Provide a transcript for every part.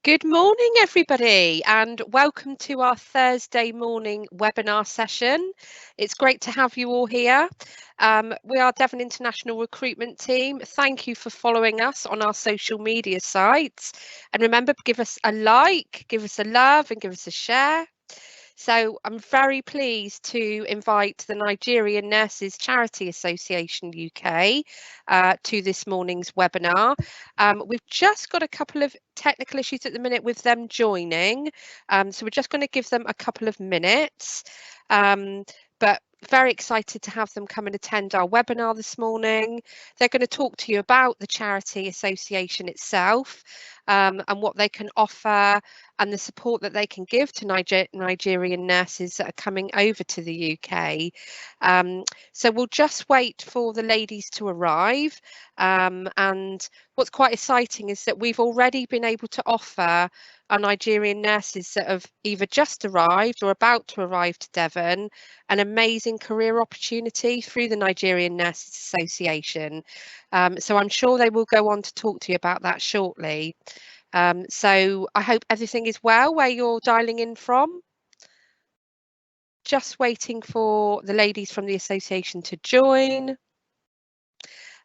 Good morning, everybody, and welcome to our Thursday morning webinar session. It's great to have you all here. We are Devon International Recruitment Team. Thank you for following us on our social media sites. And remember, give us a like, give us a love, and give us a share. So I'm very pleased to invite the Nigerian Nurses Charity Association UK to this morning's webinar. We've just got a couple of technical issues at the minute with them joining, so we're just going to give them a couple of minutes. But very excited to have them come and attend our webinar this morning. They're going to talk to you about the charity association itself and what they can offer and the support that they can give to Nigerian nurses that are coming over to the UK. So we'll just wait for the ladies to arrive. And what's quite exciting is that we've already been able to offer our Nigerian nurses that have either just arrived or about to arrive to Devon an amazing career opportunity through the Nigerian Nurses Association. So I'm sure they will go on to talk to you about that shortly. So I hope everything is well where you're dialing in from. Just waiting for the ladies from the association to join.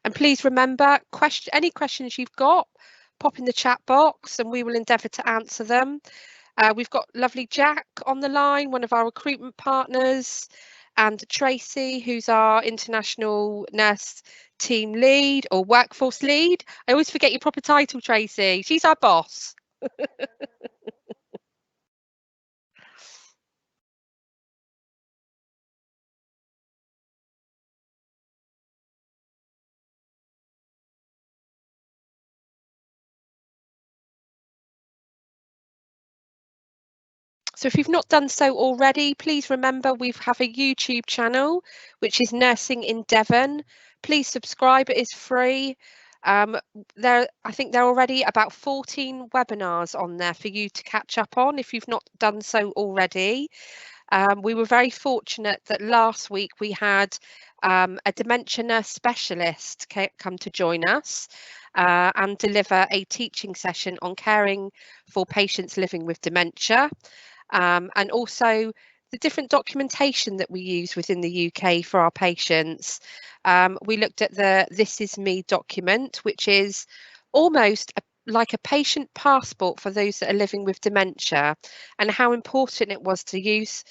And please remember, any questions you've got, pop in the chat box and we will endeavour to answer them. We've got lovely Jack on the line, one of our recruitment partners, and Tracy, who's our international nurse team lead or workforce lead. I always forget your proper title, Tracy. She's our boss. So if you've not done so already, please remember we have a YouTube channel, which is Nursing in Devon. Please subscribe, it is free. I think there are already about 14 webinars on there for you to catch up on if you've not done so already. We were very fortunate that last week we had a dementia nurse specialist come to join us and deliver a teaching session on caring for patients living with dementia. And also the different documentation that we use within the UK for our patients. We looked at the This Is Me document, which is almost like a patient passport for those that are living with dementia, and how important it was to use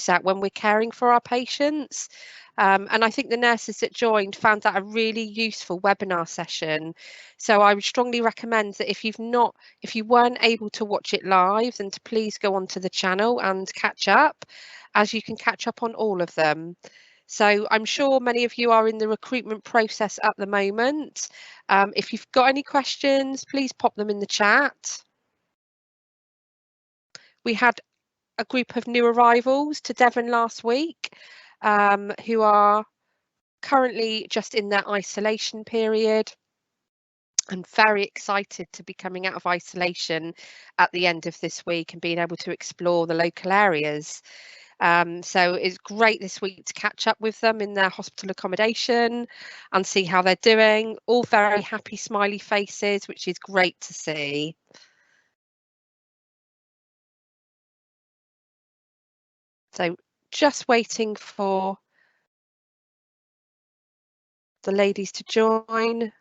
that when we're caring for our patients. And I think the nurses that joined found that a really useful webinar session. So I would strongly recommend that if you weren't able to watch it live, then to please go onto the channel and catch up, as you can catch up on all of them. So I'm sure many of you are in the recruitment process at the moment. If you've got any questions, please pop them in the chat. We had a group of new arrivals to Devon last week who are currently just in their isolation period and very excited to be coming out of isolation at the end of this week and being able to explore the local areas. So it's great this week to catch up with them in their hospital accommodation and see how they're doing. All very happy, smiley faces, which is great to see. So just waiting for the ladies to join.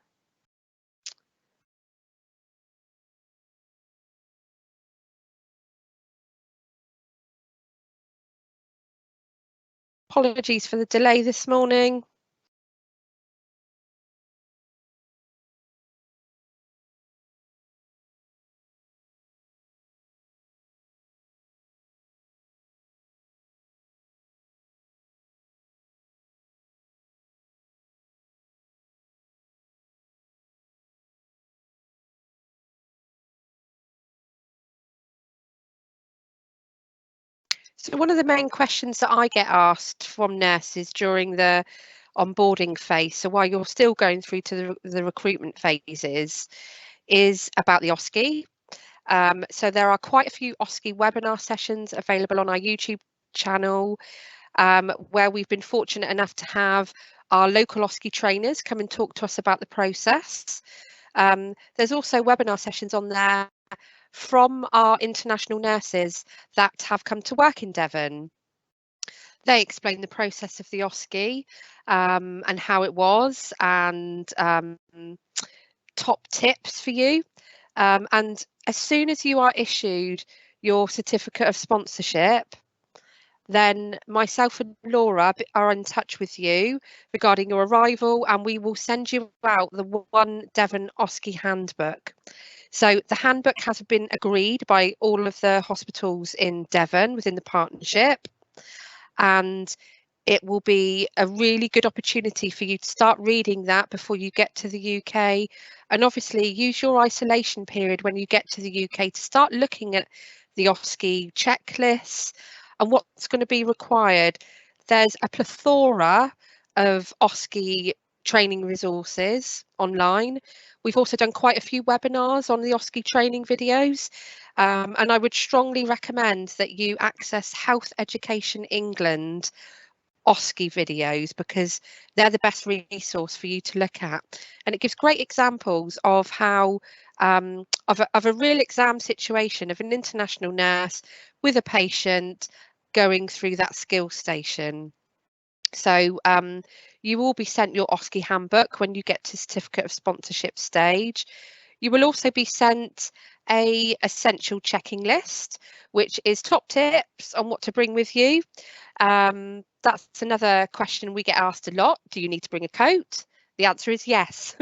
Apologies for the delay this morning. So one of the main questions that I get asked from nurses during the onboarding phase, so while you're still going through to the recruitment phases, is about the Oski. So there are quite a few Oski webinar sessions available on our YouTube channel. where we've been fortunate enough to have our local Oski trainers come and talk to us about the process. There's also webinar sessions on there from our international nurses that have come to work in Devon. They explain the process of the Oski and how it was, and top tips for you. And as soon as you are issued your certificate of sponsorship, then myself and Laura are in touch with you regarding your arrival, and we will send you out the One Devon Osce Handbook. So the handbook has been agreed by all of the hospitals in Devon within the partnership, and it will be a really good opportunity for you to start reading that before you get to the UK, and obviously use your isolation period when you get to the UK to start looking at the Oski checklists and what's going to be required. There's a plethora of Oski training resources online. We've also done quite a few webinars on the Oski training videos, and I would strongly recommend that you access Health Education England Oski videos, because they're the best resource for you to look at, and it gives great examples of how of a real exam situation of an international nurse with a patient going through that skill station. So you will be sent your Oski handbook when you get to certificate of sponsorship stage. You will also be sent a essential checking list, which is top tips on what to bring with you. That's another question we get asked a lot. Do you need to bring a coat? The answer is yes.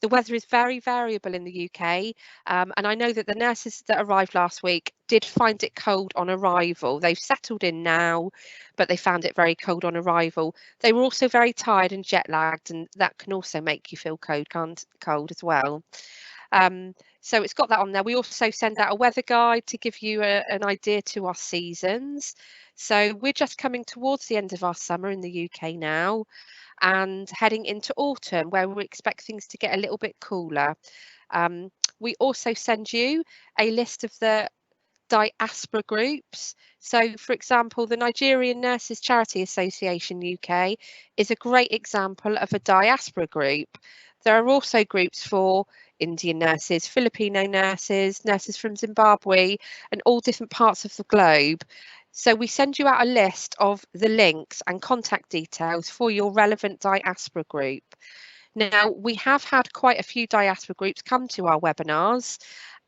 The weather is very variable in the UK, and I know that the nurses that arrived last week did find it cold on arrival. They've settled in now, but they found it very cold on arrival. They were also very tired and jet lagged, and that can also make you feel cold as well. So it's got that on there. We also send out a weather guide to give you an idea to our seasons. So we're just coming towards the end of our summer in the UK now, and heading into autumn, where we expect things to get a little bit cooler. We also send you a list of the Diaspora Groups. So, for example, the Nigerian Nurses Charity Association UK is a great example of a diaspora group. There are also groups for Indian nurses, Filipino nurses, nurses from Zimbabwe, and all different parts of the globe. So we send you out a list of the links and contact details for your relevant diaspora group. Now, we have had quite a few diaspora groups come to our webinars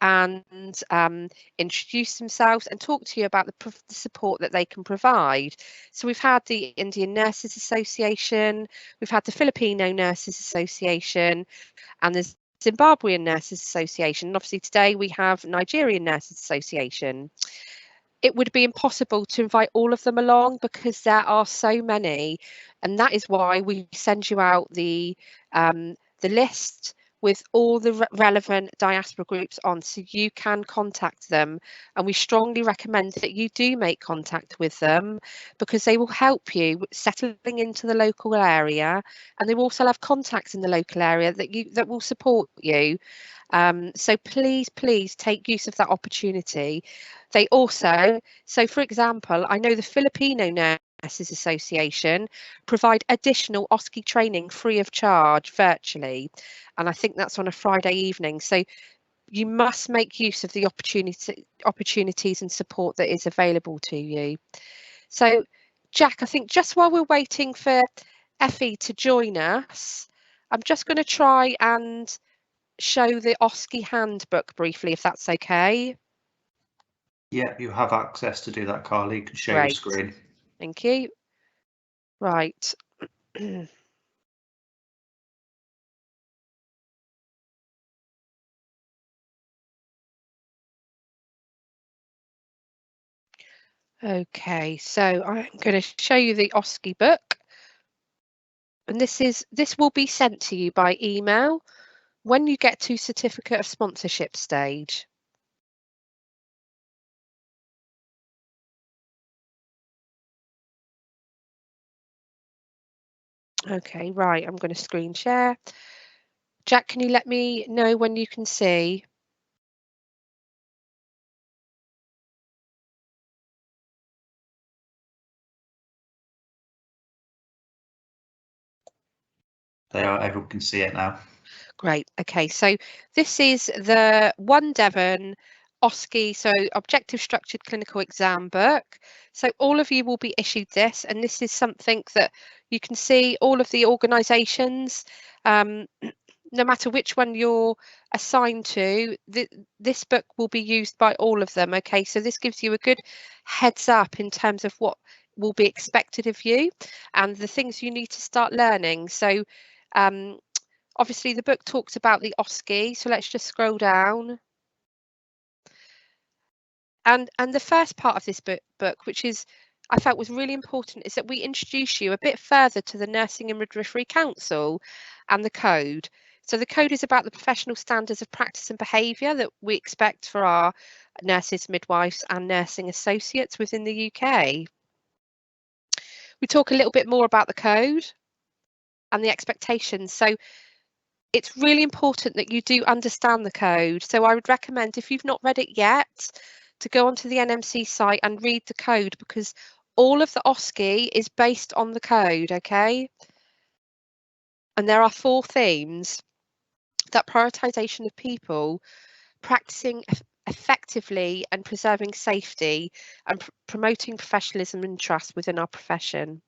and introduce themselves and talk to you about the support that they can provide. So we've had the Indian Nurses Association, we've had the Filipino Nurses Association, and the Zimbabwean Nurses Association. And obviously today we have Nigerian Nurses Association. It would be impossible to invite all of them along because there are so many, and that is why we send you out the list with all the relevant diaspora groups on, so you can contact them. And we strongly recommend that you do make contact with them, because they will help you settling into the local area, and they will also have contacts in the local area that will support you. So please take use of that opportunity. They also, so for example, I know the Filipino Nurses Association provide additional Oski training free of charge virtually, and I think that's on a Friday evening. So you must make use of the opportunities and support that is available to you. So Jack, I think just while we're waiting for Effie to join us, I'm just going to try and show the Oski handbook briefly, if that's okay. Yeah, you have access to do that, Carly. You can share Great. your screen. Thank you. Right. Okay, so I'm going to show you the Oski book, and this will be sent to you by email when you get to certificate of sponsorship stage. Okay, right, I'm going to screen share. Jack, can you let me know when you can see? They are. Everyone can see it now. Great. Okay, so this is the One Devon Oski, so Objective Structured Clinical Exam book. So all of you will be issued this, and this is something that you can see all of the organisations, no matter which one you're assigned to, this book will be used by all of them. Okay, so this gives you a good heads up in terms of what will be expected of you and the things you need to start learning. So obviously the book talks about the Oski, so let's just scroll down. And the first part of this book, which is I felt was really important, is that we introduce you a bit further to the Nursing and Midwifery Council and the code. So the code is about the professional standards of practice and behaviour that we expect for our nurses, midwives and nursing associates within the UK. We talk a little bit more about the code and the expectations. So it's really important that you do understand the code. So I would recommend, if you've not read it yet, to go onto the NMC site and read the code, because all of the Oski is based on the code, okay? And there are 4 themes: that prioritisation of people, practicing effectively and preserving safety, and promoting professionalism and trust within our profession.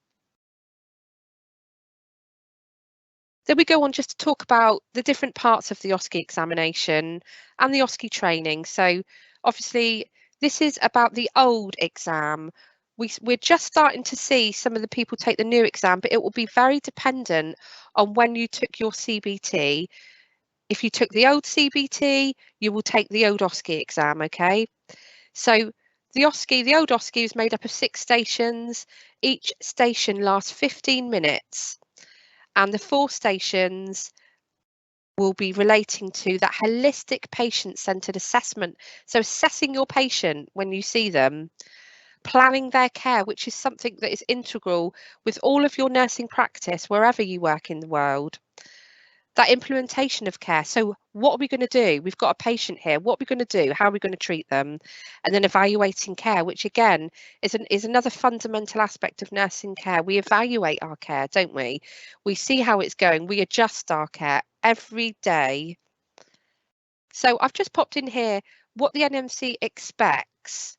Then we go on just to talk about the different parts of the Oski examination and the Oski training. So obviously this is about the old exam. We're just starting to see some of the people take the new exam, but it will be very dependent on when you took your CBT. If you took the old CBT, you will take the old Oski exam, okay? So the old Oski is made up of 6 stations. Each station lasts 15 minutes. And the 4 stations will be relating to that holistic patient-centred assessment. So assessing your patient when you see them, planning their care, which is something that is integral with all of your nursing practice, wherever you work in the world. That implementation of care. So what are we going to do? We've got a patient here. What are we going to do? How are we going to treat them? And then evaluating care, which again is another fundamental aspect of nursing care. We evaluate our care, don't we? We see how it's going. We adjust our care every day. So I've just popped in here what the NMC expects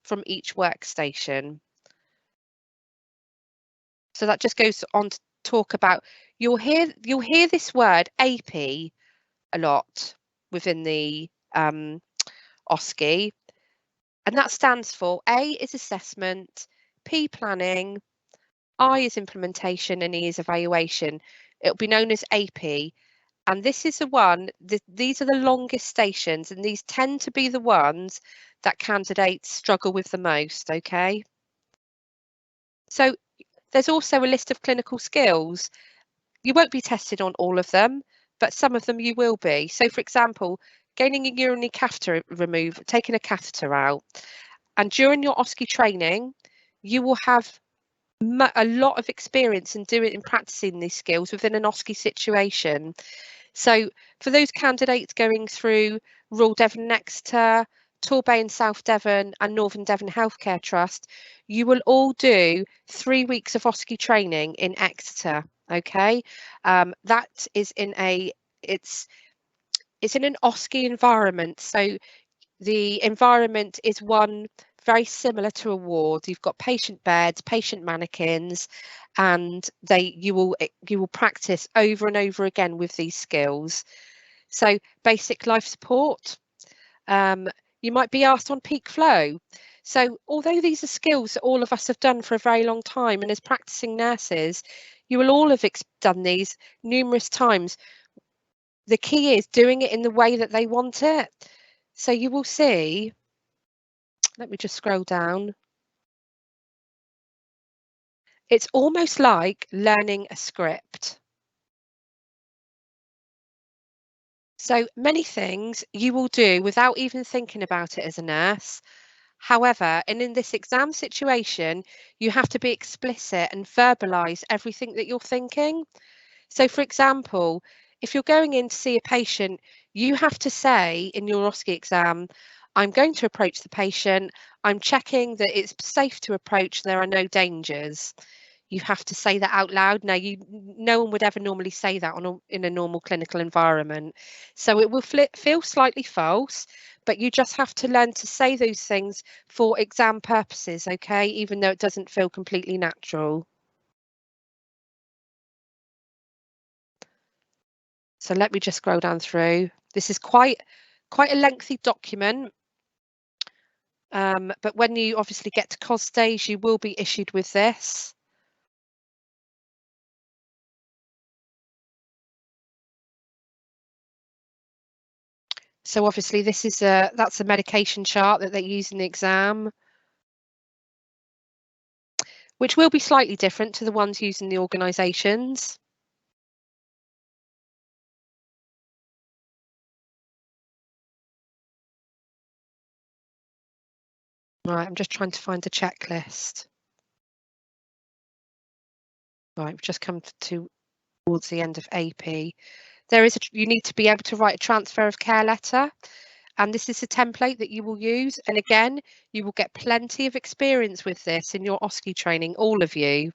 from each workstation. So that just goes on to talk about, you'll hear this word AP a lot within the Oski, and that stands for A is assessment, P planning, I is implementation, and E is evaluation. It'll be known as AP, and this is the one, these are the longest stations, and these tend to be the ones that candidates struggle with the most, okay? So there's also a list of clinical skills. You won't be tested on all of them, but some of them you will be. So for example, gaining a urinary catheter removed, taking a catheter out. And during your Oski training, you will have a lot of experience in practicing these skills within an Oski situation. So for those candidates going through Royal Devon and Exeter, Torbay and South Devon and Northern Devon Healthcare Trust, you will all do 3 weeks of Oski training in Exeter. Okay, that is in it's in an Oski environment. So the environment is one very similar to a ward. You've got patient beds, patient mannequins, and you will practice over and over again with these skills. So basic life support. You might be asked on peak flow. So although these are skills that all of us have done for a very long time, and as practicing nurses, you will all have done these numerous times. The key is doing it in the way that they want it. So you will see, let me just scroll down. It's almost like learning a script. So many things you will do without even thinking about it as a nurse. However, and in this exam situation, you have to be explicit and verbalise everything that you're thinking. So for example, if you're going in to see a patient, you have to say in your Oski exam, I'm going to approach the patient, I'm checking that it's safe to approach, there are no dangers. you have to say that out loud. Now, no one would ever normally say that in a normal clinical environment. So it will feel slightly false, but you just have to learn to say those things for exam purposes, okay? Even though it doesn't feel completely natural. So let me just scroll down through. This is quite a lengthy document. But when you obviously get to COS stage, you will be issued with this. So obviously this is that's a medication chart that they use in the exam, which will be slightly different to the ones used in the organisations. Right, I'm just trying to find the checklist. Right, we've just come towards the end of AP. You need to be able to write a transfer of care letter, and this is a template that you will use. And again, you will get plenty of experience with this in your Oski training, all of you.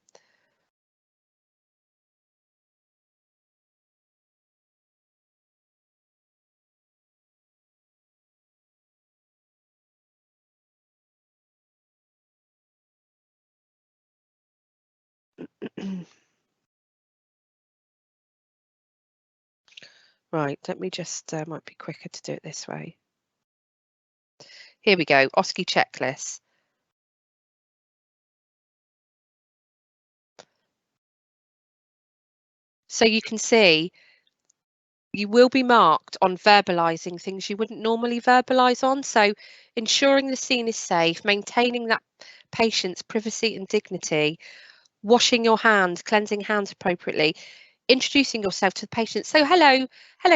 Right, let me just, might be quicker to do it this way. Here we go, Oski checklist. So you can see you will be marked on verbalising things you wouldn't normally verbalise on. So ensuring the scene is safe, maintaining that patient's privacy and dignity, washing your hands, cleansing hands appropriately, introducing yourself to the patient. So hello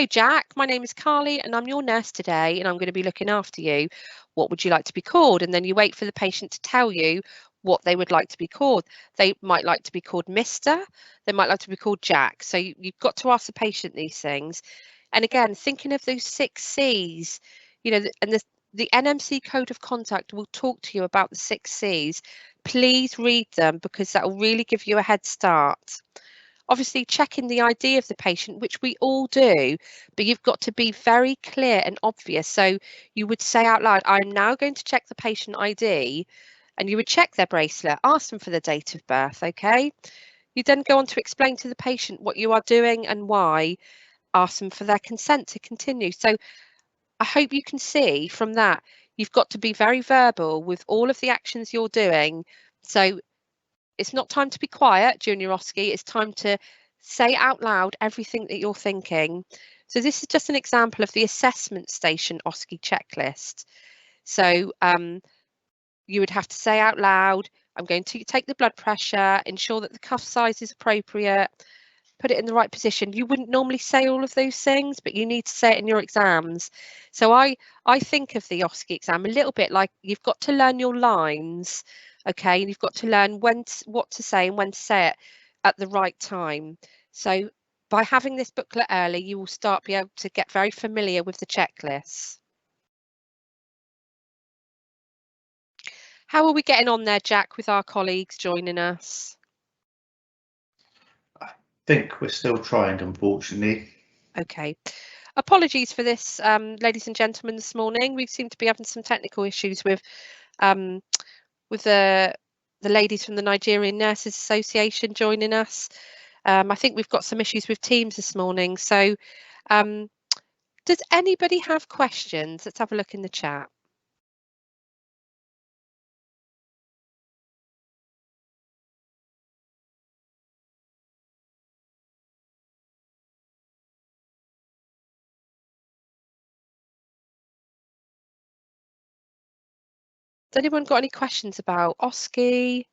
Jack, my name is Carly and I'm your nurse today and I'm going to be looking after you. What would you like to be called? And then you wait for the patient to tell you what they would like to be called. They might like to be called Mr. They might like to be called Jack. So you've got to ask the patient these things. And again, thinking of those 6 C's, you know, and the NMC Code of Conduct will talk to you about the 6 C's. Please read them because that will really give you a head start. Obviously, checking the ID of the patient, which we all do, but you've got to be very clear and obvious. So you would say out loud, I'm now going to check the patient ID, and you would check their bracelet, ask them for the date of birth, okay? You then go on to explain to the patient what you are doing and why, ask them for their consent to continue. So I hope you can see from that, you've got to be very verbal with all of the actions you're doing. So it's not time to be quiet during your Oski, it's time to say out loud everything that you're thinking. So this is just an example of the assessment station Oski checklist. So you would have to say out loud, I'm going to take the blood pressure, ensure that the cuff size is appropriate, put it in the right position. You wouldn't normally say all of those things, but you need to say it in your exams. So I think of the Oski exam a little bit like you've got to learn your lines, okay, and you've got to learn what to say and when to say it at the right time. So by having this booklet early, you will be able to get very familiar with the checklists. How are we getting on there, Jack, with our colleagues joining us? I think we're still trying, unfortunately. Okay. Apologies for this, ladies and gentlemen, this morning. We seem to be having some technical issues with the ladies from the Nigerian Nurses Association joining us. I think we've got some issues with Teams this morning. So does anybody have questions? Let's have a look in the chat. Has anyone got any questions about Oski?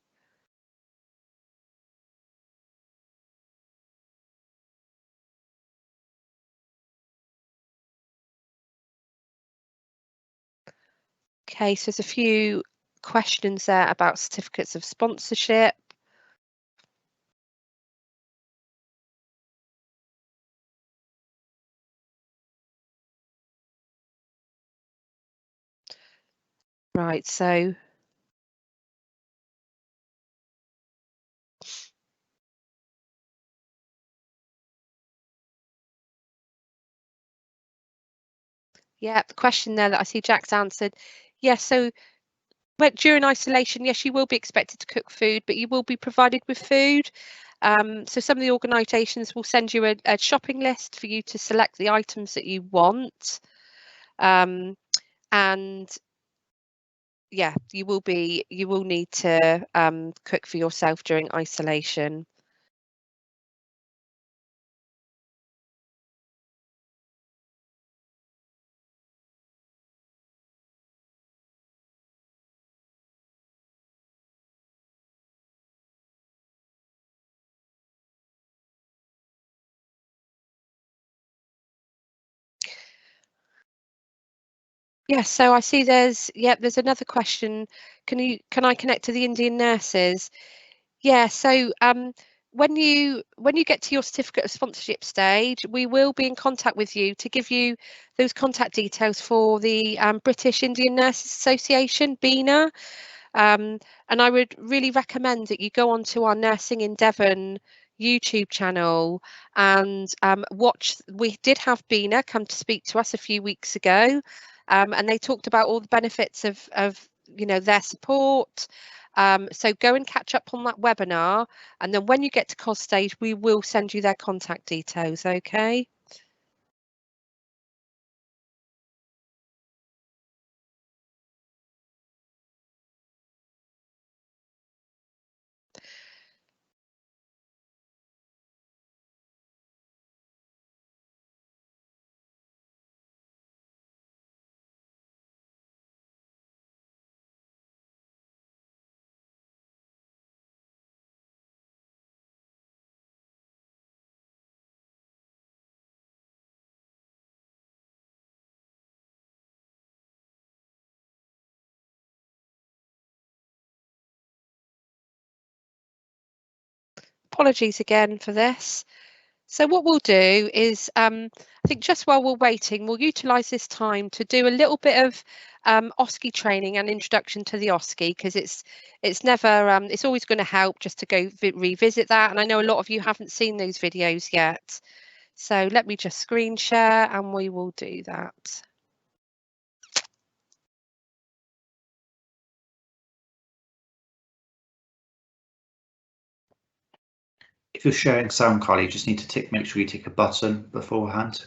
Okay, so there's a few questions there about certificates of sponsorship. Right, so Yeah, the question there that I see Jack's answered. Yes, so during isolation, yes, you will be expected to cook food, but you will be provided with food. So some of the organisations will send you a shopping list for you to select the items that you want. And yeah, you will need to cook for yourself during isolation. Yes, so I see there's another question. Can I connect to the Indian nurses? Yeah, so when you get to your certificate of sponsorship stage, we will be in contact with you to give you those contact details for the British Indian Nurses Association, BINA. And I would really recommend that you go onto our Nursing in Devon YouTube channel and watch. We did have BINA come to speak to us a few weeks ago, and they talked about all the benefits of their support. So go and catch up on that webinar, and then when you get to COS stage, we will send you their contact details. Okay. Apologies again for this. So what we'll do is, I think just while we're waiting, we'll utilise this time to do a little bit of Oski training and introduction to the Oski, because it's never it's always going to help just to go revisit that. And I know a lot of you haven't seen those videos yet. So let me just screen share and we will do that. If you're sharing sound, Carly, you just need to make sure you tick a button beforehand.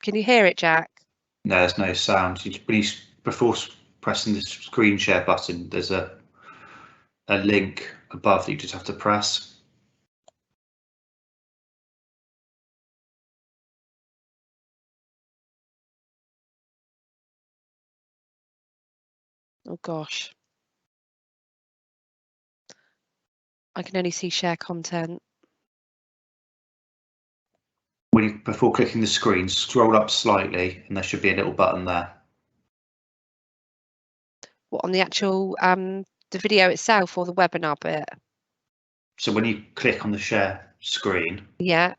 Can you hear it, Jack? No, there's no sound. Before pressing the screen share button, there's a link above that you just have to press. Oh gosh. I can only see share content. Before clicking the screen, scroll up slightly and there should be a little button there. What, on the actual the video itself or the webinar bit? So when you click on the share screen, yeah,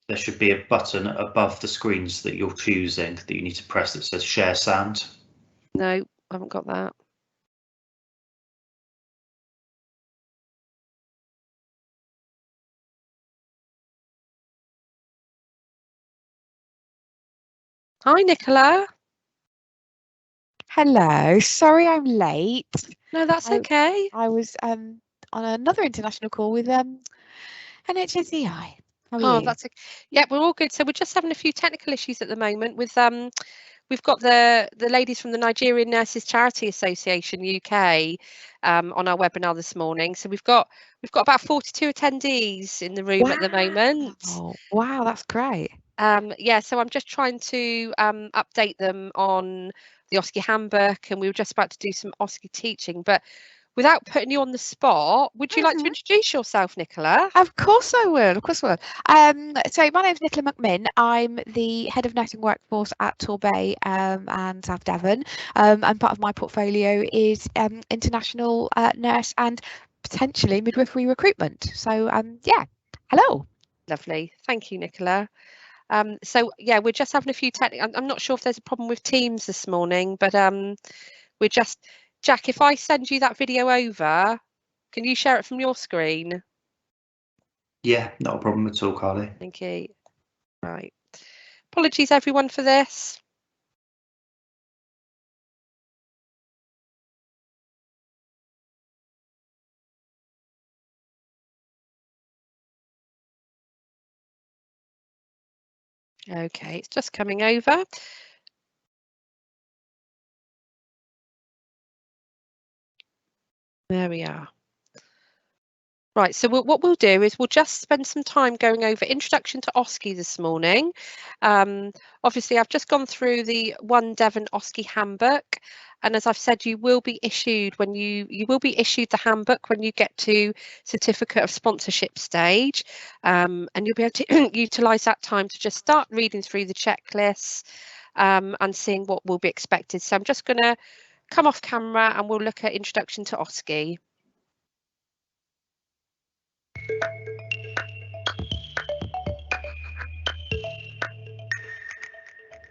there should be a button above the screens that you're choosing that you need to press that says share sound. No, I haven't got that. Hi, Nicola. Hello, sorry I'm late. No, that's okay. I was on another international call with NHS. How are Oh, you? that's okay. Yeah, we're all good. So we're just having a few technical issues at the moment with we've got the ladies from the Nigerian Nurses Charity Association UK on our webinar this morning. So we've got about 42 attendees in the room at the moment. Oh, wow, that's great. Yeah, so I'm just trying to update them on the Osce Handbook, and we were just about to do some Oski teaching, but without putting you on the spot, would you like to introduce yourself, Nicola? Of course I will. Of course I will. So my name is Nicola McMinn. I'm the head of nursing workforce at Torbay and South Devon. And part of my portfolio is international nurse and potentially midwifery recruitment. So yeah, hello. Lovely. Thank you, Nicola. So yeah, we're just having a few technical. I'm not sure if there's a problem with Teams this morning, but we're just Jack, if I send you that video over, can you share it from your screen? Yeah, not a problem at all, Carly. Thank you. Right. Apologies, everyone, for this. Okay, it's just coming over. There we are. Right, so what we'll do is we'll just spend some time going over Introduction to Oski this morning. Obviously, I've just gone through the One Devon Osce Handbook, and as I've said, you will be issued the handbook when you get to certificate of sponsorship stage, and you'll be able to utilise that time to just start reading through the checklists and seeing what will be expected. So I'm just going to come off camera and we'll look at Introduction to Oski.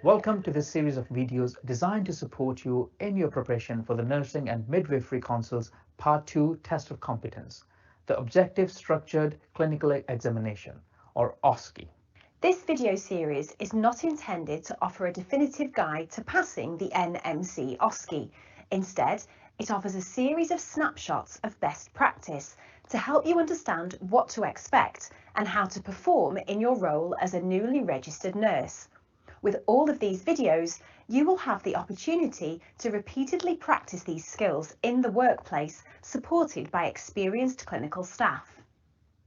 Welcome to this series of videos designed to support you in your preparation for the Nursing and Midwifery Council's Part 2 Test of Competence, the Objective Structured Clinical Examination, or Oski. This video series is not intended to offer a definitive guide to passing the NMC Oski. Instead, it offers a series of snapshots of best practice to help you understand what to expect and how to perform in your role as a newly registered nurse. With all of these videos, you will have the opportunity to repeatedly practice these skills in the workplace, supported by experienced clinical staff.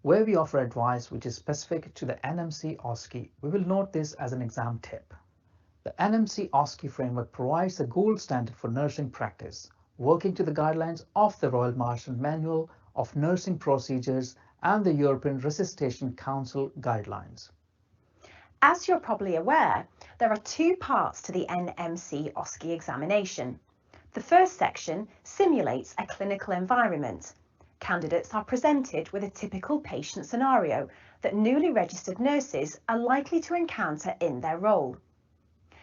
Where we offer advice which is specific to the NMC Oski, we will note this as an exam tip. The NMC Oski framework provides the gold standard for nursing practice, working to the guidelines of the Royal Marsden Manual of Nursing Procedures and the European Resuscitation Council guidelines. As you're probably aware, there are two parts to the NMC Oski examination. The first section simulates a clinical environment. Candidates are presented with a typical patient scenario that newly registered nurses are likely to encounter in their role.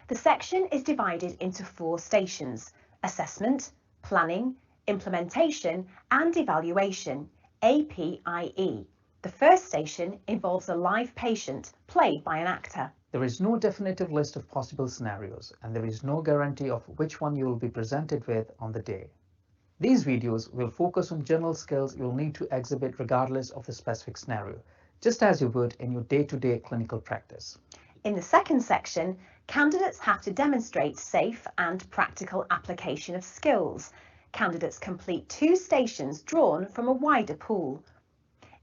The section is divided into 4 stations: assessment, planning, implementation and evaluation, APIE. The first station involves a live patient played by an actor. There is no definitive list of possible scenarios, and there is no guarantee of which one you will be presented with on the day. These videos will focus on general skills you'll need to exhibit regardless of the specific scenario, just as you would in your day-to-day clinical practice. In the second section, candidates have to demonstrate safe and practical application of skills. Candidates complete 2 stations drawn from a wider pool.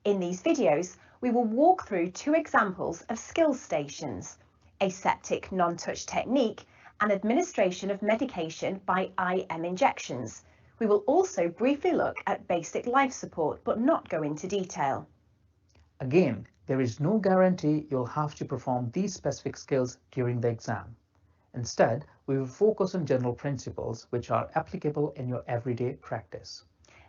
In these videos, we will walk through 2 examples of skills stations: aseptic non-touch technique and administration of medication by IM injections. We will also briefly look at basic life support, but not go into detail. Again, there is no guarantee you'll have to perform these specific skills during the exam. Instead, we will focus on general principles which are applicable in your everyday practice.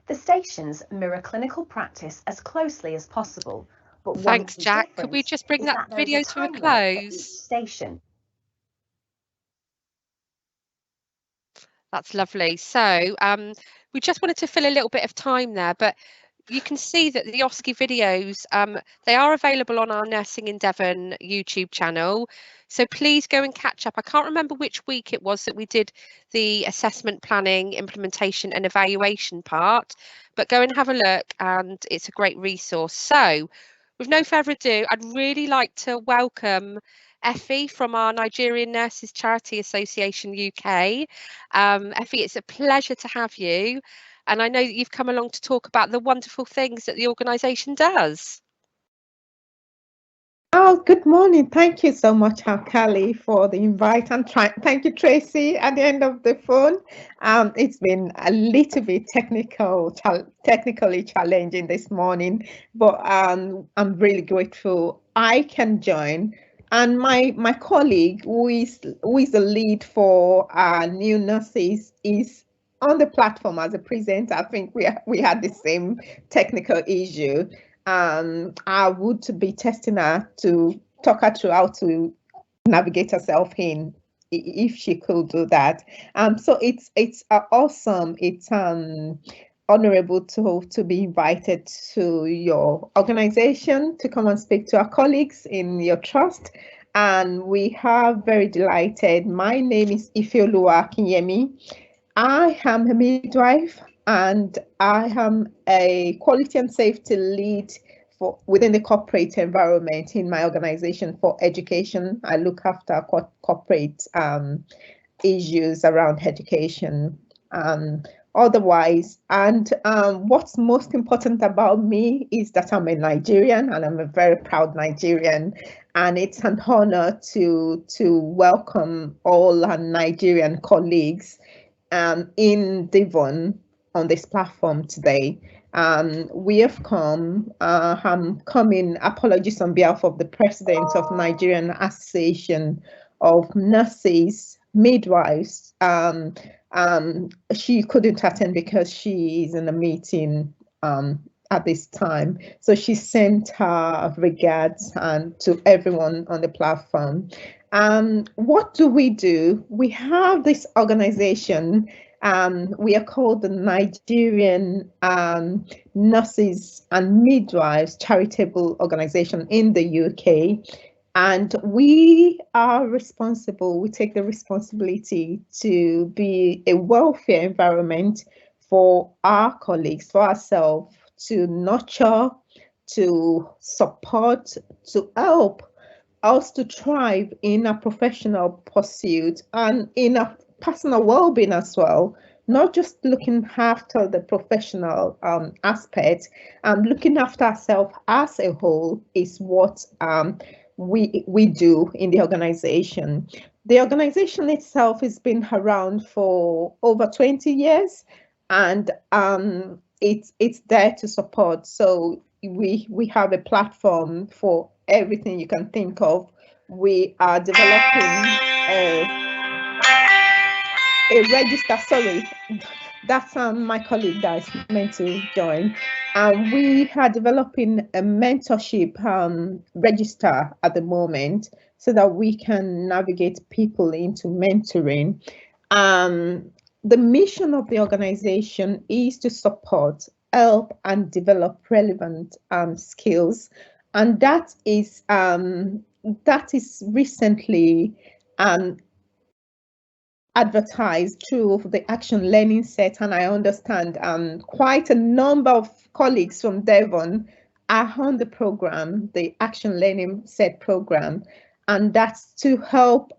The stations mirror clinical practice as closely as possible, but Thanks, Jack. Could we just bring that video to a close? Station. That's lovely. So we just wanted to fill a little bit of time there, but you can see that the Oski videos, they are available on our Nursing in Devon YouTube channel. So please go and catch up. I can't remember which week it was that we did the assessment, planning, implementation and evaluation part, but go and have a look, and it's a great resource. So with no further ado, I'd really like to welcome Effie from our Nigerian Nurses Charity Association UK. Effie, it's a pleasure to have you. And I know that you've come along to talk about the wonderful things that the organisation does. Oh, good morning. Thank you so much, Kelly, for the invite, and thank you, Tracy, at the end of the phone. It's been a little bit technically challenging this morning, but I'm really grateful I can join. And my colleague, who is the lead for new nurses, is on the platform as a presenter. I think we had the same technical issue. I would be testing her to talk her through how to navigate herself in if she could do that. So it's awesome. It's honorable to be invited to your organization to come and speak to our colleagues in your trust. And we are very delighted. My name is Ifeoluwa Akinyemi. I am a midwife and I am a quality and safety lead for within the corporate environment in my organization for education. I look after corporate issues around education. Otherwise, and what's most important about me is that I'm a Nigerian and I'm a very proud Nigerian, and it's an honor to welcome all our Nigerian colleagues in Devon on this platform today. We have come, I'm coming, apologies on behalf of the President of Nigerian Association of Nurses, Midwives. She couldn't attend because she is in a meeting at this time. So she sent her regards to everyone on the platform. What do? We have this organization. We are called the Nigerian Nurses and Midwives Charitable Organization in the UK. And we are responsible, we take the responsibility to be a welfare environment for our colleagues, for ourselves, to nurture, to support, to help us to thrive in a professional pursuit and in a personal well-being as well. Not just looking after the professional aspect, looking after ourselves as a whole is what we do in the organization. The organization itself has been around for over 20 years, and it's there to support. So we have a platform for everything you can think of. We are developing a register. Sorry, that's my colleague that is meant to join. We are developing a mentorship register at the moment so that we can navigate people into mentoring. The mission of the organization is to support, help, and develop relevant skills, and that is recently advertised through the Action Learning Set, and I understand quite a number of colleagues from Devon are on the program, the Action Learning Set program, and that's to help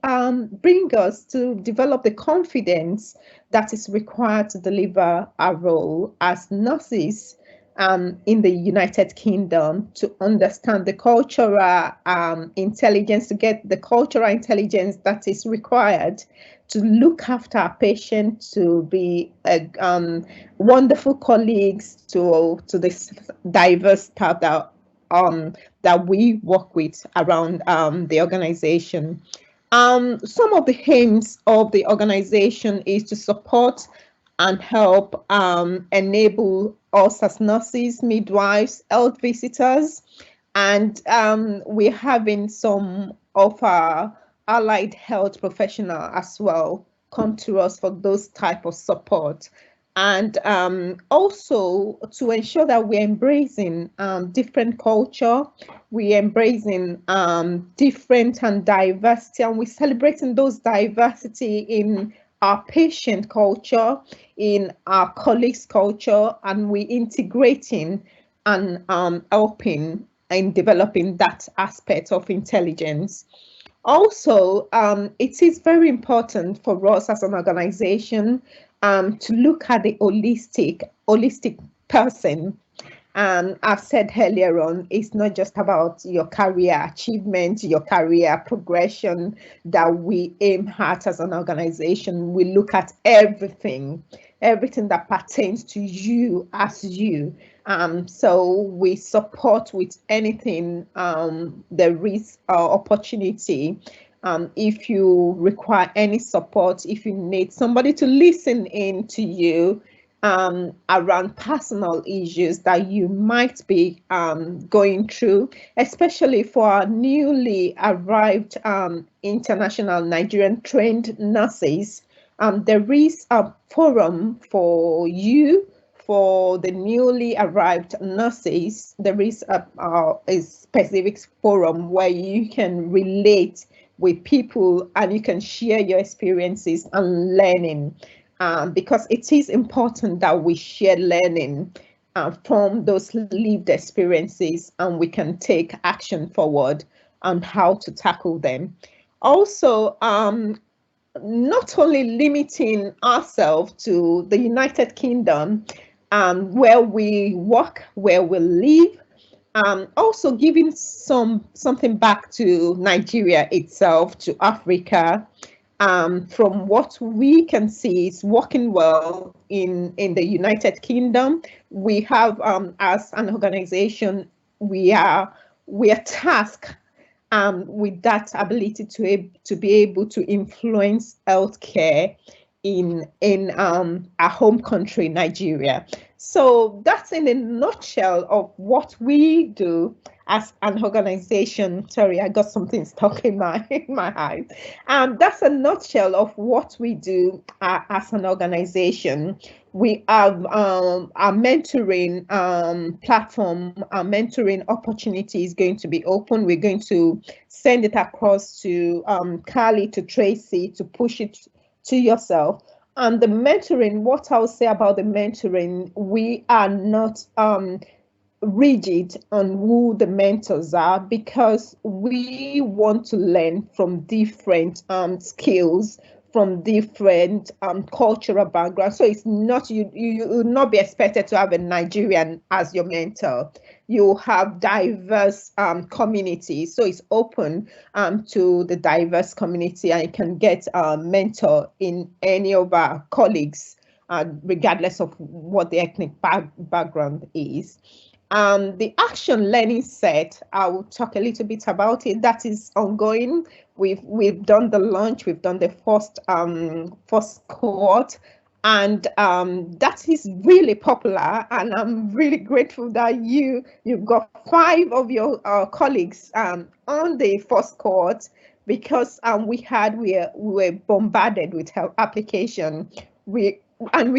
bring us to develop the confidence that is required to deliver our role as nurses in the United Kingdom, to understand the cultural intelligence, to get the cultural intelligence that is required to look after our patients, to be wonderful colleagues to this diverse staff that we work with around the organization. Some of the aims of the organization is to support and help enable us as nurses, midwives, health visitors, and we're having some of our allied health professionals as well come to us for those type of support. And also to ensure that we're embracing different culture, we're embracing different and diversity, and we're celebrating those diversity in our patient culture, in our colleagues' culture, and we're integrating and helping in developing that aspect of intelligence. Also, it is very important for us as an organization to look at the holistic person. I've said earlier on, it's not just about your career achievement, your career progression that we aim at as an organization. We look at everything that pertains to you as you. So we support with anything there is opportunity. If you require any support, if you need somebody to listen in to you, around personal issues that you might be going through, especially for our newly arrived international Nigerian trained nurses. There is a forum for you, for the newly arrived nurses. There is a specific forum where you can relate with people and you can share your experiences and learning. Because it is important that we share learning from those lived experiences, and we can take action forward on how to tackle them. Also, not only limiting ourselves to the United Kingdom, where we work, where we live, also giving something back to Nigeria itself, to Africa. From what we can see is working well in the United Kingdom. We have, as an organization, we are tasked with that ability to be able to influence healthcare in our home country, Nigeria. So that's in a nutshell of what we do as an organization. Sorry, I got something stuck in my eyes. That's a nutshell of what we do as an organization. We have our mentoring platform. Our mentoring opportunity is going to be open. We're going to send it across to Carly, to Tracy, to push it to yourself. And the mentoring, what I'll say about the mentoring, we are not rigid on who the mentors are, because we want to learn from different skills, from different cultural backgrounds. So it's not, you will not be expected to have a Nigerian as your mentor. You have diverse communities, so it's open to the diverse community, and you can get a mentor in any of our colleagues, regardless of what the ethnic background is. The action learning set, I will talk a little bit about it. That is ongoing. We've done the launch. We've done the first cohort, and that is really popular. And I'm really grateful that you've got 5 of your colleagues on the first cohort, because we were bombarded with help application. We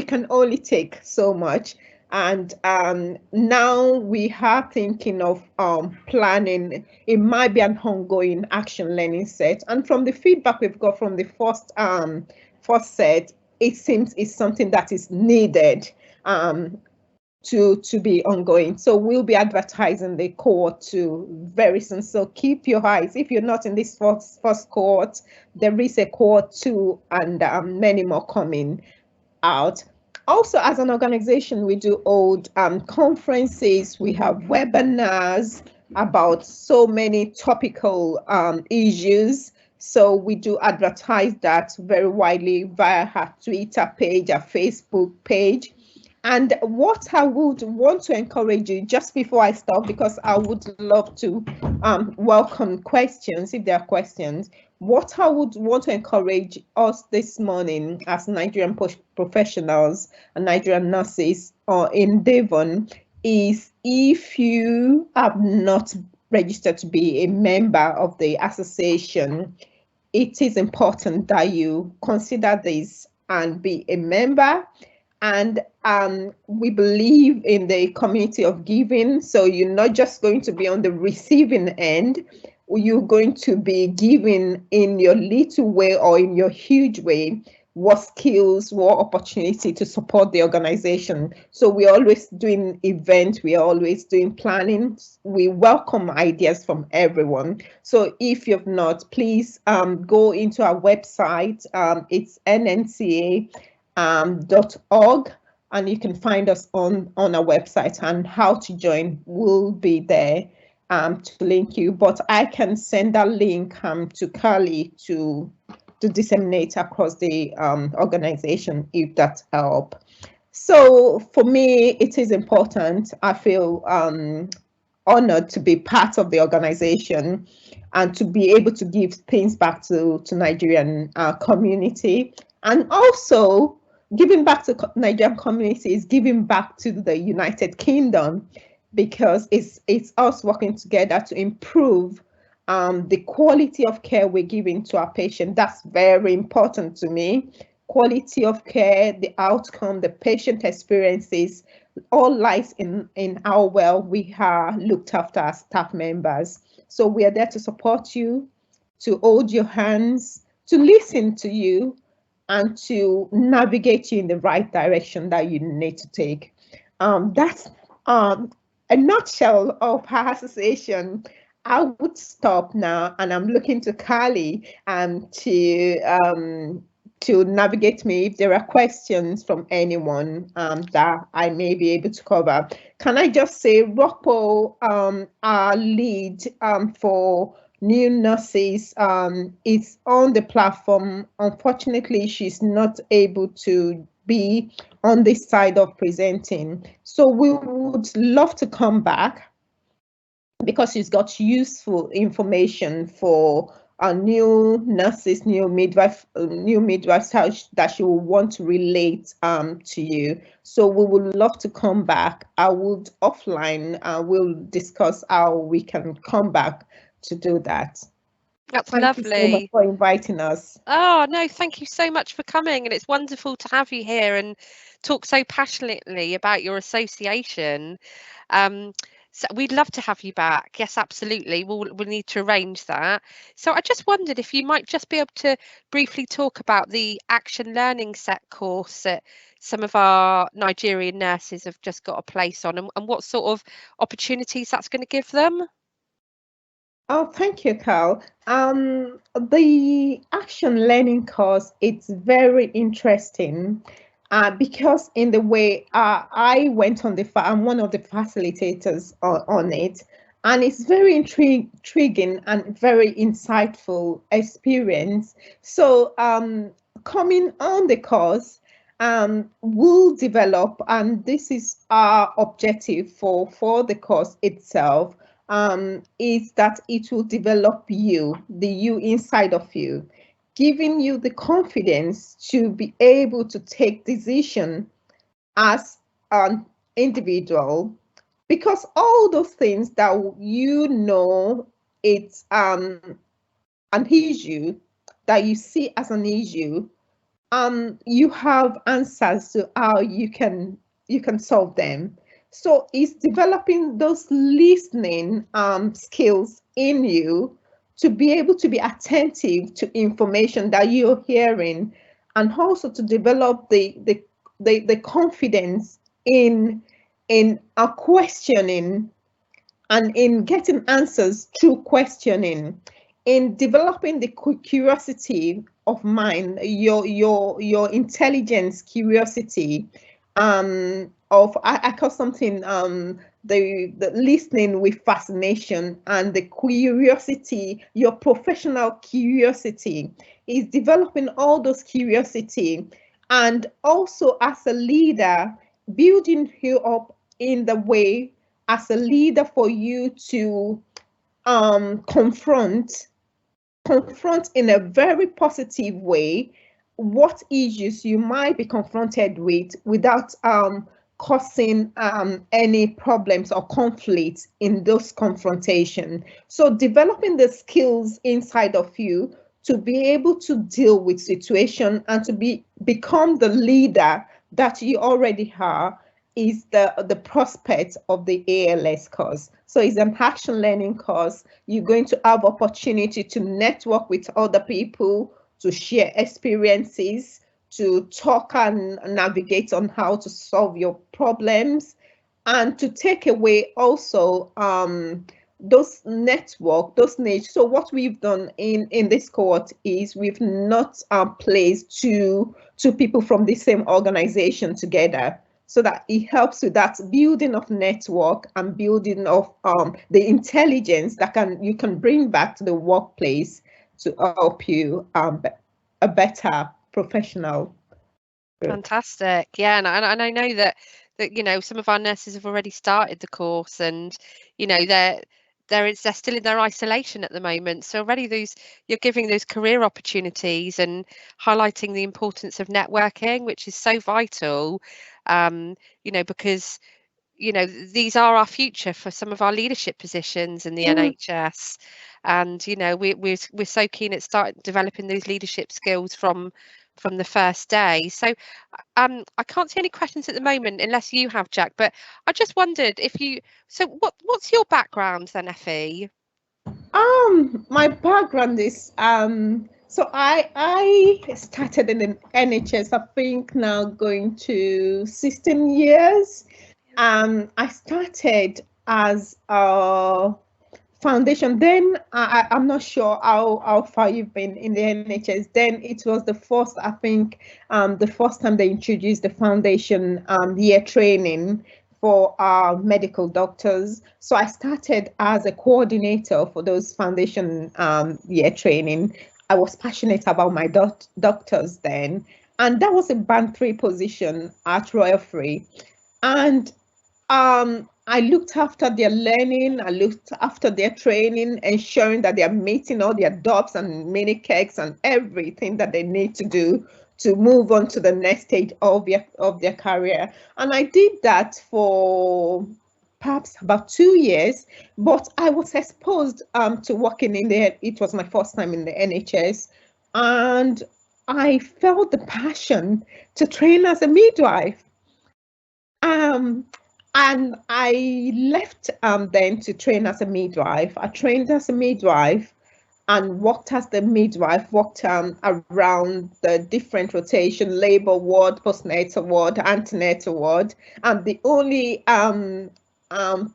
can only take so much. And now we are thinking of planning. It might be an ongoing action learning set. And from the feedback we've got from the first set, it seems it's something that is needed to be ongoing. So we'll be advertising the cohort 2 very soon. So keep your eyes. If you're not in this first cohort, there is a cohort 2 and many more coming out. Also, as an organization, we do hold conferences. We have webinars about so many topical issues. So we do advertise that very widely via our Twitter page, our Facebook page. And what I would want to encourage you, just before I stop, because I would love to welcome questions, if there are questions. What I would want to encourage us this morning as Nigerian professionals and Nigerian nurses in Devon is, if you have not registered to be a member of the association, it is important that you consider this and be a member. And we believe in the community of giving. So you're not just going to be on the receiving end, you're going to be giving in your little way or in your huge way, what skills, what opportunity to support the organization. So we're always doing events, we are always doing planning. We welcome ideas from everyone. So if you've not, please go into our website. It's NNCAUK.org, and you can find us on our website, and how to join will be there to link you. But I can send that link to Carly to disseminate across the organization, if that helps. So for me, it is important. I feel honored to be part of the organization and to be able to give things back to Nigerian community. And also, giving back to Nigerian community is giving back to the United Kingdom, because it's us working together to improve the quality of care we're giving to our patient. That's very important to me. Quality of care, the outcome, the patient experiences, all lies in how well we are looked after as staff members. So we are there to support you, to hold your hands, to listen to you, and to navigate you in the right direction that you need to take. That's a nutshell of our association. I would stop now, and I'm looking to Carly to navigate me if there are questions from anyone that I may be able to cover. Can I just say, Rocco, our lead for new nurses, is on the platform. Unfortunately, she's not able to be on this side of presenting. So we would love to come back, because she's got useful information for our new nurses, new midwives that she will want to relate to you. So we would love to come back. I would offline, we'll discuss how we can come back to do that. That's Thank lovely. you so much for inviting us. Oh, no, thank you so much for coming. And it's wonderful to have you here and talk so passionately about your association. So we'd love to have you back. Yes, absolutely. We'll need to arrange that. So I just wondered if you might just be able to briefly talk about the Action Learning Set course that some of our Nigerian nurses have just got a place on, and what sort of opportunities that's going to give them. Oh, thank you, Carl. The Action Learning course, it's very interesting because in the way I went on I'm one of the facilitators on it, and it's very intriguing and very insightful experience. So coming on the course, we'll develop, and this is our objective for the course itself, is that it will develop you, the you inside of you, giving you the confidence to be able to take decision as an individual, because all those things that it's an issue that you see as an issue, you have answers to how you can solve them. So it's developing those listening skills in you to be able to be attentive to information that you're hearing, and also to develop the confidence in a questioning and in getting answers through questioning, in developing the curiosity of mind, your intelligence, curiosity, of I call something the listening with fascination, and the curiosity, your professional curiosity, is developing all those curiosity, and also as a leader, building you up in the way as a leader for you to confront in a very positive way what issues you might be confronted with without causing any problems or conflicts in those confrontations. So developing the skills inside of you to be able to deal with situation and to become the leader that you already are is the prospect of the ALS course. So it's an action learning course. You're going to have opportunity to network with other people, to share experiences, to talk and navigate on how to solve your problems, and to take away also those network, those niche. So what we've done in this cohort is we've not placed two people from the same organization together, so that it helps with that building of network and building of the intelligence that you can bring back to the workplace to help you a better professional. Fantastic. Yeah, and I know that some of our nurses have already started the course, and they're they're still in their isolation at the moment. So already you're giving those career opportunities and highlighting the importance of networking, which is so vital, because these are our future for some of our leadership positions in the NHS, and we're so keen at developing those leadership skills from the first day. So I can't see any questions at the moment unless you have, Jack, but I just wondered what's your background then, Effie? My background is so I started in the NHS, I think now going to 16 years. I started as a foundation. Then I'm not sure how far you've been in the NHS. Then it was the first, I think, the first time they introduced the foundation year training for medical doctors. So I started as a coordinator for those foundation year training. I was passionate about my doctors then, and that was a band 3 position at Royal Free. And I looked after their learning, I looked after their training, ensuring that they're meeting all their DOPs and mini cakes and everything that they need to do to move on to the next stage of their career. And I did that for perhaps about 2 years, but I was exposed to working it was my first time in the NHS, and I felt the passion to train as a midwife. And I left then to train as a midwife. I trained as a midwife and worked as the midwife, worked around the different rotation, labor ward, postnatal ward, antenatal ward. And the only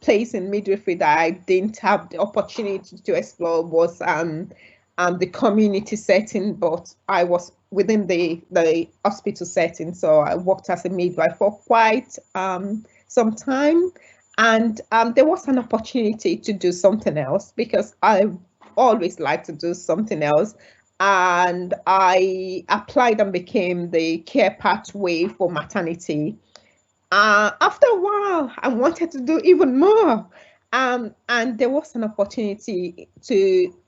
place in midwifery that I didn't have the opportunity to explore was the community setting, but I was within the hospital setting. So I worked as a midwife for quite some time, and there was an opportunity to do something else because I always like to do something else, and I applied and became the care pathway for maternity. After a while, I wanted to do even more, and there was an opportunity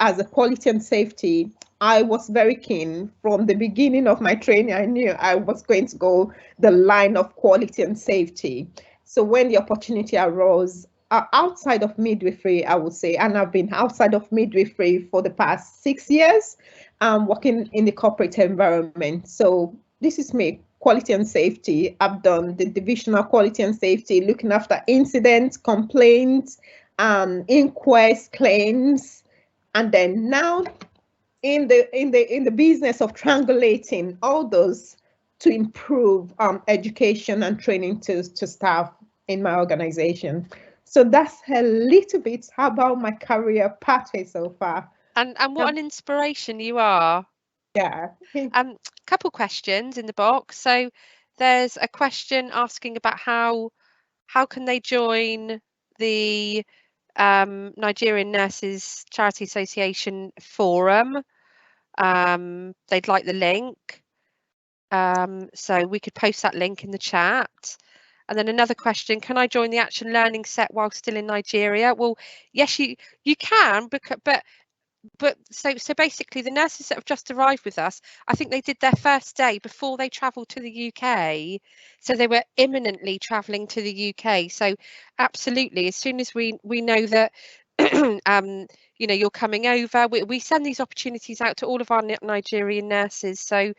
as a quality and safety. I was very keen from the beginning of my training. I knew I was going to go the line of quality and safety. So when the opportunity arose, outside of midwifery, I would say, and I've been outside of midwifery for the past 6 years, working in the corporate environment. So this is me, quality and safety. I've done the divisional quality and safety, looking after incidents, complaints, inquest claims, and then now in the business of triangulating all those to improve education and training to staff in my organization. So that's a little bit about my career pathway so far. And what an inspiration you are. Yeah. Couple questions in the box. So there's a question asking about how can they join the Nigerian Nurses Charity Association forum. They'd like the link. So we could post that link in the chat. And then another question, can I join the Action Learning set while still in Nigeria? Well, yes, you can, but so basically the nurses that have just arrived with us, I think they did their first day before they travelled to the UK. So they were imminently travelling to the UK. So absolutely, as soon as we know that you're coming over, we send these opportunities out to all of our Nigerian nurses, so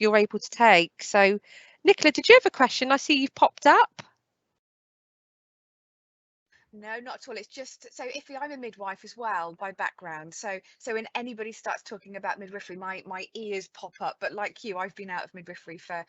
you're able to take. So Nicola, did you have a question? I see you've popped up. No, not at all. It's just, so if I'm a midwife as well by background, so when anybody starts talking about midwifery, my ears pop up. But like you, I've been out of midwifery for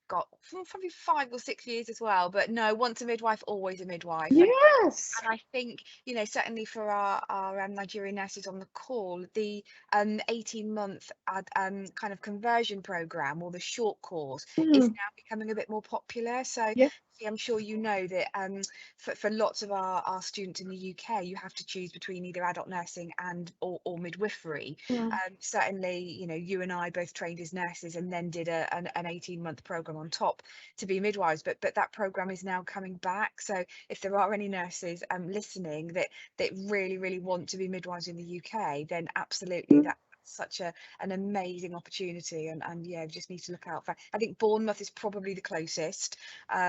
probably 5 or 6 years as well. But no, once a midwife, always a midwife. Yes. And I think, certainly for our Nigerian nurses on the call, the 18-month kind of conversion program, or the short course, is now becoming a bit more popular. So yeah. I'm sure you know that for lots of our students in the UK, you have to choose between either adult nursing and or midwifery. Certainly, you know, you and I both trained as nurses and then did an 18-month program on top to be midwives, but that program is now coming back. So if there are any nurses listening that really want to be midwives in the UK, then absolutely that's such an amazing opportunity, and yeah, we just need to look out for. I think Bournemouth is probably the closest.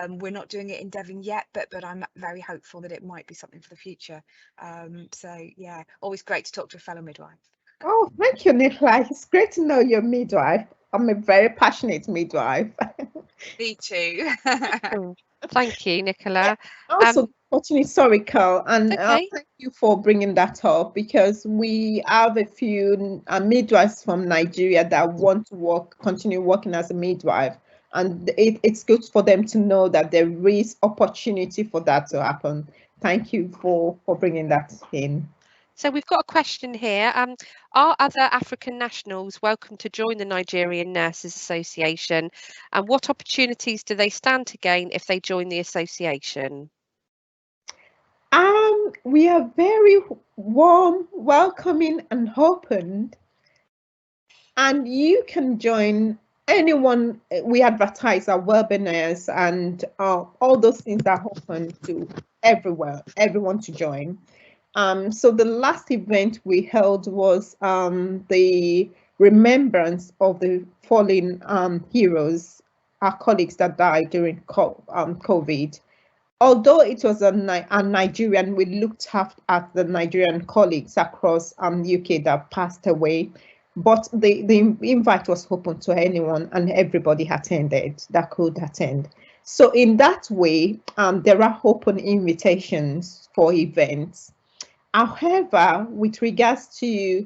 We're not doing it in Devon yet, but I'm very hopeful that it might be something for the future. So yeah, always great to talk to a fellow midwife. Oh, thank you, Nicola. It's great to know you're a midwife. I'm a very passionate midwife. Me too. Thank you, Nicola. Also, sorry, Carl, and okay. thank you for bringing that up, because we have a few midwives from Nigeria that want to continue working as a midwife, and it's good for them to know that there is opportunity for that to happen. Thank you for bringing that in. So we've got a question here. Are other African nationals welcome to join the Nigerian Nurses Association, and what opportunities do they stand to gain if they join the association? We are very warm, welcoming, and open, and you can join anyone. We advertise our webinars and all those things are open to everyone to join. So the last event we held was the remembrance of the fallen heroes, our colleagues that died during COVID. Although it was a Nigerian, we looked at the Nigerian colleagues across UK that passed away, but the invite was open to anyone, and everybody attended that could attend. So in that way, there are open invitations for events. However, with regards to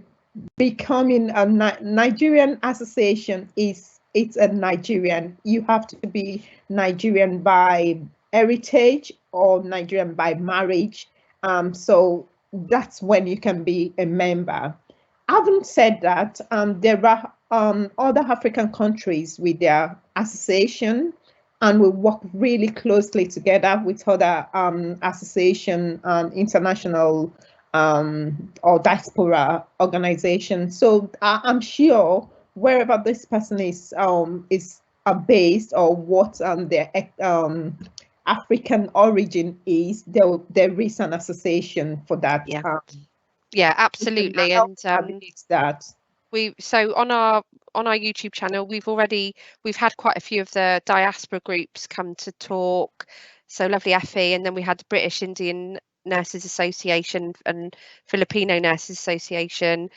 becoming a Nigerian association, it's a Nigerian. You have to be Nigerian by heritage or Nigerian by marriage. So that's when you can be a member. Having said that, there are other African countries with their association, and we work really closely together with other association and international or diaspora organizations. So I'm sure wherever this person is based, or what their African origin is, there is an association for that. Yeah, absolutely. And that so on our YouTube channel, we've had quite a few of the diaspora groups come to talk. So lovely Effie, and then we had the British Indian Nurses Association and Filipino Nurses Association.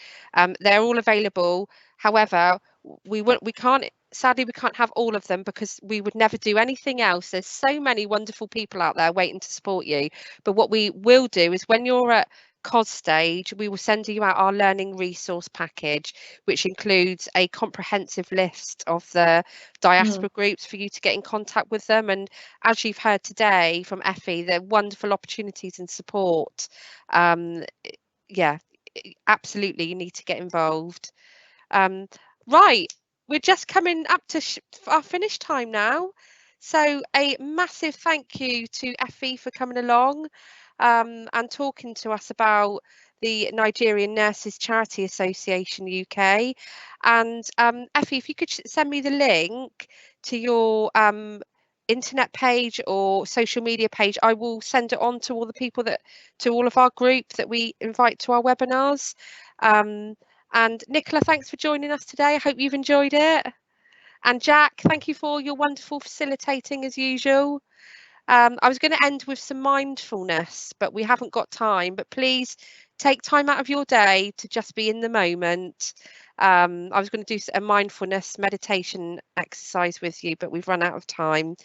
They're all available. However, sadly we can't have all of them, because we would never do anything else. There's so many wonderful people out there waiting to support you. But what we will do is, when you're at COS stage, we will send you out our learning resource package, which includes a comprehensive list of the diaspora groups for you to get in contact with them. And as you've heard today from Effie, they're wonderful opportunities and support. Yeah, absolutely, you need to get involved. Right, we're just coming up to our finish time now, so a massive thank you to Effie for coming along and talking to us about the Nigerian Nurses Charity Association UK. And Effie, if you could send me the link to your internet page or social media page, I will send it on to all the people to all of our group that we invite to our webinars. And Nicola, thanks for joining us today. I hope you've enjoyed it. And Jack, thank you for your wonderful facilitating as usual. I was going to end with some mindfulness, but we haven't got time. But please take time out of your day to just be in the moment. I was going to do a mindfulness meditation exercise with you, but we've run out of time.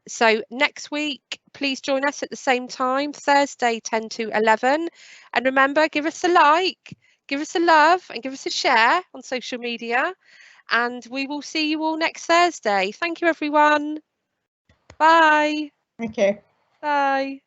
So next week, please join us at the same time, Thursday 10 to 11. And remember, give us a like, give us a love, and give us a share on social media. And we will see you all next Thursday. Thank you, everyone. Bye. Okay. Bye.